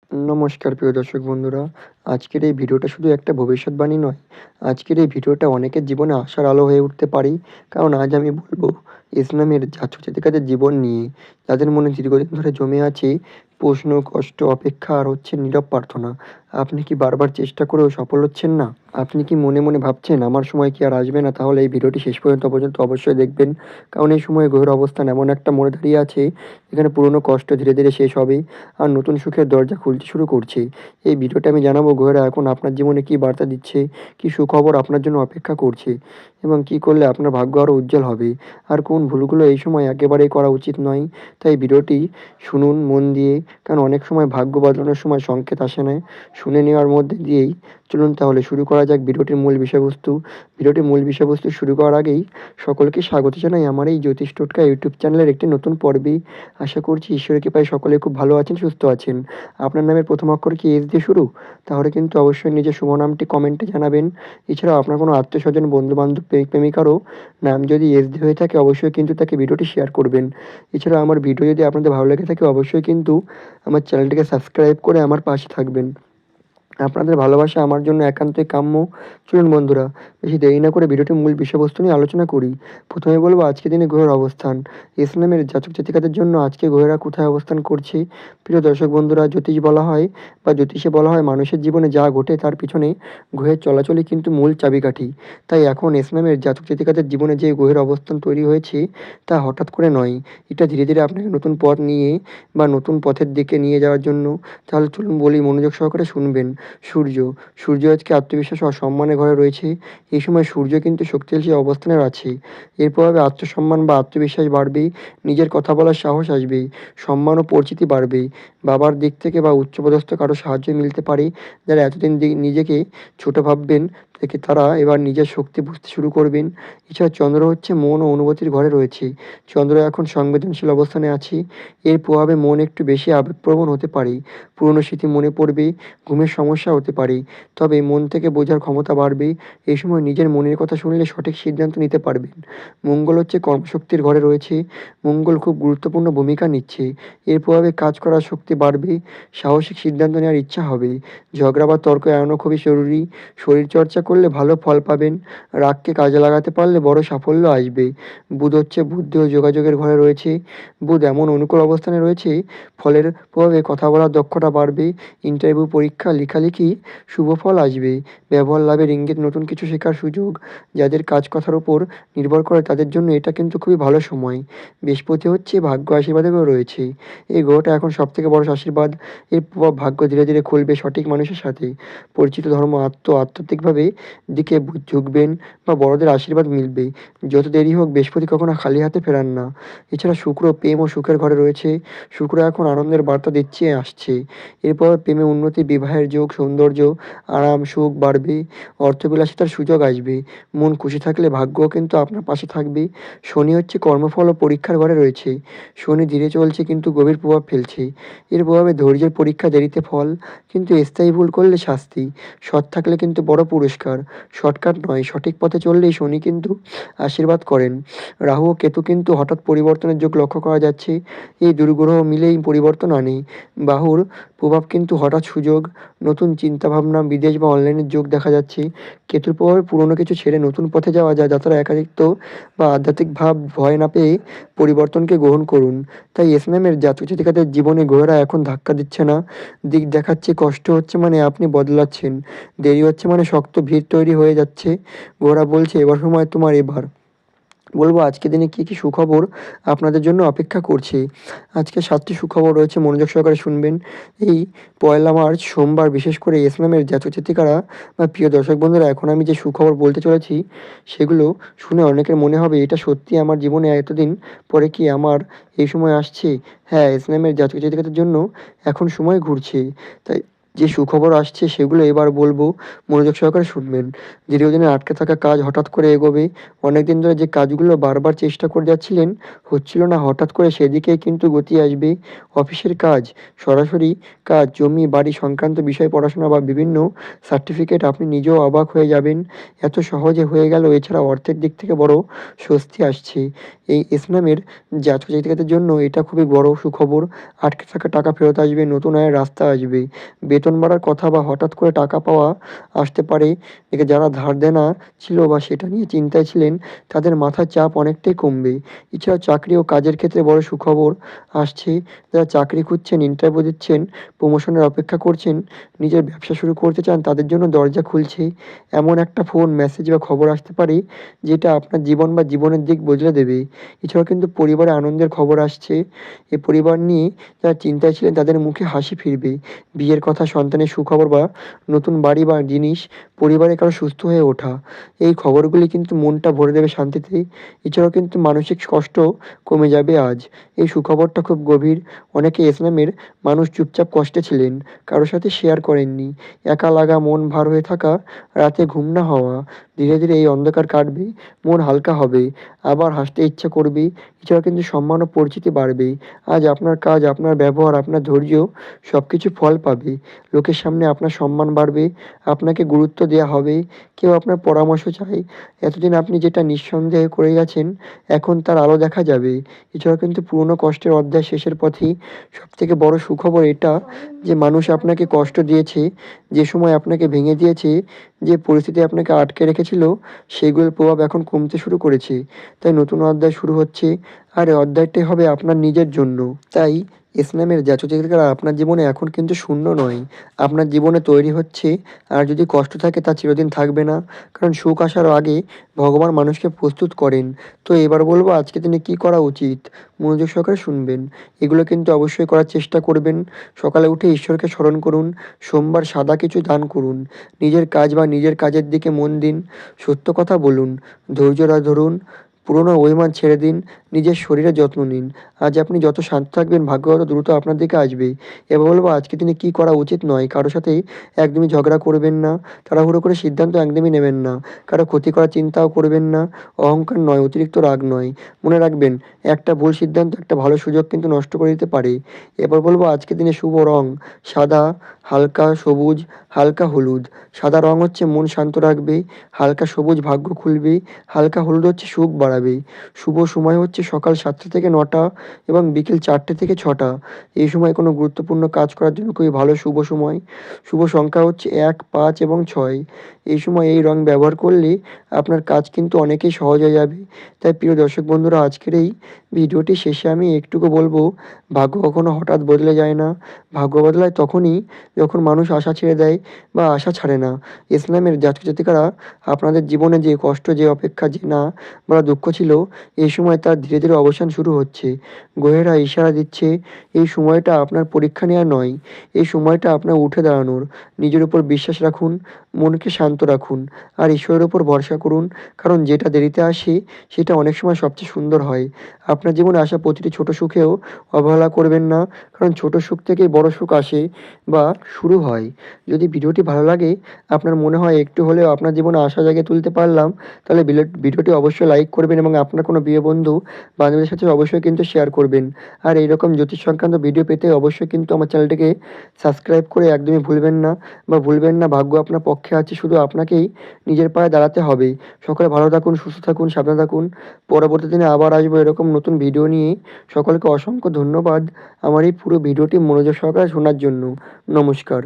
নমস্কার প্রিয় দর্শক বন্ধুরা। আজকের এই ভিডিওটা শুধু একটা ভবিষ্যৎবাণী নয়, আজকের এই ভিডিওটা অনেকের জীবনে আশার আলো হয়ে উঠতে পারে। কারণ আজ আমি বলবো ইসলামের জাতিকাদের জীবন নিয়ে, যাদের মনে দীর্ঘদিন ধরে জমে আছে প্রশ্ন, কষ্ট, অপেক্ষা আর নীরব প্রার্থনা। আপনি কি বারবার চেষ্টা করেও সফল হচ্ছেন না? আপনি কি মনে মনে ভাবছেন আমার সময় কি আর আসবে না? তাহলে এই ভিডিওটি শেষ পর্যন্ত অবশ্যই দেখবেন। কারণ এই সময়ে গ্রহের অবস্থান এমন একটা মোড়ে দাঁড়িয়ে আছে, যেখানে পুরনো কষ্ট ধীরে ধীরে শেষ হবে আর নতুন সুখের দরজা খুলতে শুরু করছে। এই ভিডিওতে আমি জানাবো গ্রহেরা এখন আপনার জীবনে কী বার্তা দিচ্ছে, কী সুখবর আপনার জন্য অপেক্ষা করছে এবং কী করলে আপনার ভাগ্য আরও উজ্জ্বল হবে, আর কোন ভুলগুলো এই সময় একেবারেই করা উচিত নয়। তাই ভিডিওটি শুনুন মন দিয়ে, কারণ অনেক সময় ভাগ্য বদলানোর সময় সংকেত আসে না, শুনে নেওয়ার মধ্যে দিয়েই। চলুন তাহলে শুরু করা যাক ভিডিওটির মূল বিষয়বস্তু। ভিডিওটির মূল বিষয়বস্তু শুরু করার আগেই সকলকে স্বাগত জানাই আমার এই জ্যোতিষ টোটকা ইউটিউব চ্যানেলের একটি নতুন পর্বে। আশা করছি ঈশ্বরের কৃপায় সকলে খুব ভালো আছেন, সুস্থ আছেন। আপনার নামের প্রথম অক্ষর কি এস দিয়ে শুরু? তাহলে কিন্তু অবশ্যই নিজের শুভ নামটি কমেন্টে জানাবেন। এছাড়াও আপনার কোনো আত্মীয়স্বজন, বন্ধু-বান্ধব, প্রেমিক-প্রেমিকারও নাম যদি এস দিয়ে হয়ে থাকে অবশ্যই কিন্তু তাকে ভিডিওটি শেয়ার করবেন। এছাড়াও আমার ভিডিও যদি আপনাদের ভালো লেগে থাকে অবশ্যই কিন্তু আমার চ্যানেলটিকে সাবস্ক্রাইব করে আমার পাশে থাকবেন। আপনাদের ভালোবাসা আমার জন্য একান্তই কাম্য। চলুন বন্ধুরা, বেশি দেরি না করে ভিডিওটির মূল বিষয়বস্তু নিয়ে আলোচনা করি। প্রথমে বলব আজকের দিনে গ্রহের অবস্থান। ইসলামের জাতক-জাতিকাদের জন্য আজকে গ্রহেরা কোথায় অবস্থান করছে? প্রিয় দর্শক বন্ধুরা, জ্যোতিষে বলা হয় মানুষের জীবনে যা ঘটে তার পিছনে গ্রহের চলাচলই কিন্তু মূল চাবিকাঠি। তাই এখন ইসলামের জাতক-জাতিকাদের জীবনে যে গ্রহের অবস্থান তৈরি হয়েছে তা হঠাৎ করে নয়। এটা ধীরে ধীরে আপনাকে নতুন পথ নিয়ে বা নতুন পথের দিকে নিয়ে যাওয়ার জন্য। তাহলে চলুন বলি, মনোযোগ সহকারে শুনবেন। সূর্য। সূর্য আজকে আত্মবিশ্বাস ও সম্মানের ঘরে রয়েছে। এই সময় সূর্য কিন্তু শক্তিশালী অবস্থানে আছে। এর প্রভাবে আত্মসম্মান বা আত্মবিশ্বাস বাড়বে, নিজের কথা বলার সাহস আসবে, সম্মান ও পরিচিতি বাড়বে। বাবার দিক থেকে বা উচ্চপদস্থ কারো সাহায্য মিলতে পারে। যারা এতদিন নিজেকে ছোট ভাববেন তারা এবার নিজের শক্তি বুঝতে শুরু করবেন। এছাড়া চন্দ্র হচ্ছে মন ও অনুভূতির ঘরে রয়েছে। চন্দ্র এখন সংবেদনশীল অবস্থানে আছে। এর প্রভাবে মন একটু বেশি আবেগপ্রবণ হতে পারে। পুরনো স্মৃতি মনে পড়বে, ঘুমের সমস্যা হতে পারে। তবে মন থেকে বোঝার ক্ষমতা বাড়বে। এই সময় নিজের মনের কথা শুনলে সঠিক সিদ্ধান্ত নিতে পারবেন। মঙ্গল হচ্ছে কর্মশক্তির ঘরে রয়েছে। মঙ্গল খুব গুরুত্বপূর্ণ ভূমিকা নিচ্ছে। এর প্রভাবে কাজ করার শক্তি বাড়বে, সাহসিক সিদ্ধান্ত নেওয়ার ইচ্ছা হবে। ঝগড়া বা তর্ক এড়ানো খুবই জরুরি। শরীরচর্চা করলে ভালো ফল পাবেন। রাগকে কাজে লাগাতে পারলে বড় সাফল্য আসবে। বুধ হচ্ছে বুদ্ধি ও যোগাযোগের ঘরে রয়েছে। বুধ এমন অনুকূল অবস্থানে রয়েছে, ফলের প্রভাবে কথা বলার দক্ষতা বাড়বে। ইন্টারভিউ, পরীক্ষা, লেখালেখি শুভ ফল আসবে। ব্যবহার লাভের ইঙ্গিত, নতুন কিছু শেখার সুযোগ। যাদের কাজ কথার উপর নির্ভর করে তাদের জন্য এটা কিন্তু খুবই ভালো সময়। বৃহস্পতি হচ্ছে ভাগ্য আশীর্বাদেও রয়েছে। এই গ্রহটা এখন সবথেকে বড় আশীর্বাদ। এর প্রভাব ভাগ্য ধীরে ধীরে খুলবে সঠিক মানুষের সাথে। পরিচিত ধর্ম আধ্যাত্মিকভাবে দিকে ঝুঁকবেন বা বড়দের আশীর্বাদ মিলবে। যত দেরি হোক বৃহস্পতি কখনো খালি হাতে ফেরান না। এছাড়া শুক্র প্রেম ও সুখের ঘরে রয়েছে। শুক্র এখন আনন্দের বার্তা দিচ্ছে আসছে। এরপর প্রেমে উন্নতি, বিবাহের যোগ, সৌন্দর্য, আরাম, সুখ বাড়বে। অর্থবিলাসিতার সুযোগ আসবে। মন খুশি থাকলে ভাগ্যও কিন্তু আপনার পাশে থাকবে। শনি হচ্ছে কর্মফল ও পরীক্ষার ঘরে রয়েছে। শনি ধীরে চলছে কিন্তু গভীর প্রভাব ফেলছে। এর প্রভাবে ধৈর্যের পরীক্ষা, দেরিতে ফল কিন্তু স্থায়ী, ভুল করলে শাস্তি, সৎ থাকলে কিন্তু বড় পুরস্কার। শর্টকাট নয়, সঠিক পথে চললেই শনি কিন্তু আশীর্বাদ করেন। রাহু ও কেতু কিন্তু হঠাৎ পরিবর্তনের যোগ লক্ষ্য করা যাচ্ছে। এই দুর্গ্রহ মিলেই পরিবর্তন আনে। বাহুর প্রভাব কিন্তু হঠাৎ সুযোগ, নতুন চিন্তাভাবনা, বিদেশ বা অনলাইনের যোগ দেখা যাচ্ছে। কেতুর প্রভাবে পুরনো কিছু ছেড়ে নতুন পথে যাওয়া যায়, যাত্রা একাকিত্ব বা আধ্যাত্মিক ভাব ভয় না পেয়ে পরিবর্তনকে গ্রহণ করুন। তাই ইসলামের জাতক-জাতিকাদের জীবনে গ্রহরা এখন ধাক্কা দিচ্ছে না, দিক দেখাচ্ছে। কষ্ট হচ্ছে মানে আপনি বদলাচ্ছেন, দেরি হচ্ছে মানে শক্ত ভিত তৈরি হয়ে যাচ্ছে। গ্রহরা বলছে এবার সময় তোমার, এবার। বলবো আজকের দিনে কি কি সুখবর আপনাদের জন্য অপেক্ষা করছে। আজকে 7টি সুখবর রয়েছে, মনোযোগ সহকারে শুনবেন। এই 1লা মার্চ সোমবার বিশেষ করে ইসলামের জাতক-জাতিকারা বা প্রিয় দর্শক বন্ধুরা, এখন আমি যে সুখবর বলতে চলেছি সেগুলো শুনে অনেকের মনে হবে এটা সত্যি আমার জীবনে এতদিন পরে কি আমার এই সময় আসছে? হ্যাঁ, ইসলামের জাতক-জাতিকাদের জন্য এখন সময় ঘুরছে। তাই যে সুখবর আসছে সেগুলো এবার বলবো, মনোযোগ সহকারে শুনবেন। দীর্ঘদিনের আটকে থাকা কাজ হঠাৎ করে এগোবে। অনেকদিন ধরে যে কাজগুলো বারবার চেষ্টা করে যাচ্ছিলেন, হচ্ছিল না, হঠাৎ করে সেদিকেই কিন্তু গতি আসবে। অফিসের কাজ, সরাসরি কাজ, জমি, বাড়ি সংক্রান্ত বিষয়ে পড়াশোনা বা বিভিন্ন সার্টিফিকেট, আপনি নিজেও অবাক হয়ে যাবেন। এত সহজে হয়ে গেল। এছাড়া অর্থের দিক থেকে বড় স্বস্তি আসছে। এই ইসলামের জাতক জাতিকাদের জন্য এটা খুবই বড় সুখবর। আটকে থাকা টাকা ফেরত আসবে, নতুন আয়ের রাস্তা আসবে। বেতন বাড়ার কথা বা হঠাৎ করে টাকা পাওয়া আসতে পারে। যারা ধার দেনা ছিল বা সেটা নিয়ে চিন্তায় ছিলেন, তাদের মাথার চাপ অনেকটাই কমবে। এছাড়াও চাকরি ও কাজের ক্ষেত্রে বড় সুখবর আসছে। যারা চাকরি খুঁজছেন, ইন্টারভিউ দিচ্ছেন, প্রমোশনের অপেক্ষা করছেন, নিজের ব্যবসা শুরু করতে চান, তাদের জন্য দরজা খুলছে। এমন একটা ফোন, মেসেজ বা খবর আসতে পারে যেটা আপনার জীবন বা জীবনের দিক বদলে দেবে। এছাড়াও কিন্তু পরিবারে আনন্দের খবর আসছে। এ পরিবার নিয়ে যারা চিন্তায় ছিলেন তাদের মুখে হাসি ফিরবে। বিয়ের কথা, সন্তানের সুখবর বা নতুন বাড়ি বা জিনিস, পরিবারে কারো সুস্থ হয়ে ওঠা, এই খবরগুলি কিন্তু মনটা ভরে দেবে শান্তিতে। এছাড়াও কিন্তু মানসিক কষ্ট কমে যাবে আজ। এই সুখবরটা খুব গভীর। অনেকে ইসলামের মানুষ চুপচাপ কষ্টে ছিলেন, কারো সাথে শেয়ার করেননি। একা লাগা, মন ভার হয়ে থাকা, রাতে ঘুম না হওয়া, ধীরে ধীরে এই অন্ধকার কাটবে। মন হালকা হবে, আবার হাসতে ইচ্ছা করবে। এছাড়াও কিন্তু সম্মান ও পরিচিতি বাড়বে। আজ আপনার কাজ, আপনার ব্যবহার, আপনার ধৈর্য সবকিছু ফল পাবে। লোকের সামনে আপনার সম্মান বাড়বে, আপনাকে গুরুত্ব দেয়া হবে, কেউ আপনার পরামর্শ চায়। এতদিন আপনি যেটা নিঃসন্দেহে করে গেছেন, এখন তার আলো দেখা যাবে। এছাড়াও কিন্তু পুরনো কষ্টের অধ্যায় শেষের পথেই। সবথেকে বড় সুখবর এটা যে মানুষ আপনাকে কষ্ট দিয়েছে, যে সময় আপনাকে ভেঙে দিয়েছে, যে পরিস্থিতি আপনাকে আটকে রেখেছিল, সেগুলোর প্রভাব এখন কমতে শুরু করেছে। তাই নতুন অধ্যায় শুরু হচ্ছে, আর এই অধ্যায়টাই হবে আপনার নিজের জন্য। তাই ইসলামের জাতক-জাতিকারা আপনার জীবনে এখন কিন্তু শূন্য নয়। আপনার জীবনে তৈরি হচ্ছে। আর যদি কষ্ট থাকে তা চিরদিন থাকবে না। কারণ সুখ আসার আগে ভগবান মানুষকে প্রস্তুত করেন। তো এবার বলব আজকের দিনে কি করা উচিত? মনোযোগ সহকারে শুনবেন। এগুলো কিন্তু অবশ্যই করার চেষ্টা করবেন। সকালে উঠে ঈশ্বরকে স্মরণ করুন। সোমবার সাদা কিছু দান করুন। নিজের কাজ বা নিজের কাজের দিকে মন দিন। সত্য কথা বলুন। ধৈর্য ধরুন। পুরনো অভিমান ছেড়ে দিন। নিজের শরীরের যত্ন নিন। আজ আপনি যত শান্ত থাকবেন, ভাগ্য তত দ্রুত আপনার দিকে আসবে। এবার বলবো আজকের দিনে কি করা উচিত নয়। কারো সাথে একদমই ঝগড়া করবেন না। তাড়াহুড়ো করে সিদ্ধান্ত একদমই নেবেন না। কারো ক্ষতি করার চিন্তাও করবেন না। অহংকার নয়, অতিরিক্ত রাগ নয়। মনে রাখবেন, একটা ভুল সিদ্ধান্ত একটা ভালো সুযোগ কিন্তু নষ্ট করে দিতে পারে। এবার বলবো আজকের দিনে শুভ রং সাদা, হালকা সবুজ, হালকা হলুদ। সাদা রং হচ্ছে মন শান্ত রাখবে। হালকা সবুজ ভাগ্য খুলবে। হালকা হলুদ হচ্ছে সুখ বাড়াবে। শুভ সময় হচ্ছে সকাল ৭টা থেকে ৯টা এবং বিকেল ৪টে থেকে ৬টা। এই সময় কোনো গুরুত্বপূর্ণ কাজ করার জন্য খুবই ভালো শুভ সময়। শুভ সংখ্যা হচ্ছে ১, ৫ এবং ৬। এই সময় এই রং ব্যবহার করলে আপনার কাজ কিন্তু অনেকেই সহজ হয়ে যাবে। তাই প্রিয় দর্শক বন্ধুরা, আজকের এই ভিডিওটি শেষে আমি একটুকু বলবো, ভাগ্য কখনো হঠাৎ বদলে যায় না। ভাগ্য বদলায় তখনই যখন মানুষ আশা ছেড়ে দেয় বা আশা ছাড়ে না। ইসলামের জাতক জাতিকারা আপনাদের জীবনে যে কষ্ট, যে অপেক্ষা, যে না বলা দুঃখ ছিল, এই সময় তার ধীরে ধীরে অবসান শুরু হচ্ছে। গ্রহেরা ইশারা দিচ্ছে এই সময়টা আপনার পরীক্ষা নেওয়া নয়। এই সময়টা আপনার উঠে দাঁড়ানোর। নিজের উপর বিশ্বাস রাখুন, মনকে শান্ত রাখুন, আর ঈশ্বরের উপর ভরসা করুন। কারণ যেটা দেরিতে আসে সেটা অনেক সময় সবচেয়ে সুন্দর হয়। আপনার জীবনে আসা প্রতিটি ছোট সুখেও অবহেলা করবেন না। কারণ ছোট সুখ থেকেই বড় সুখ আসে বা শুরু হয়। যদি ভিডিওটি ভালো লাগে, আপনার মনে হয় একটু হলেও আপনার জীবনে আশা জাগিয়ে তুলতে পারলাম, তাহলে ভিডিওটি অবশ্যই লাইক করবেন এবং আপনার কোনো প্রিয় বন্ধু বান্ধবীদের সাথে অবশ্যই কিন্তু শেয়ার করবেন। আর এইরকম জ্যোতিষ সংক্রান্ত ভিডিও পেতে অবশ্যই কিন্তু আমার চ্যানেলটিকে সাবস্ক্রাইব করে একদমই ভুলবেন না। ভাগ্য আপনার পক্ষে আছে, শুধু আপনাকেই নিজের পায়ে দাঁড়াতে হবে। সকলে ভালো থাকুন, সুস্থ থাকুন, সাবধানে থাকুন। পরবর্তী দিনে আবার আসবো এরকম নতুন ভিডিও নিয়ে। সকলকে অসংখ্য ধন্যবাদ আমার এই পুরো ভিডিওটি মনোযোগ সহকারে শোনার জন্য। নমস্কার।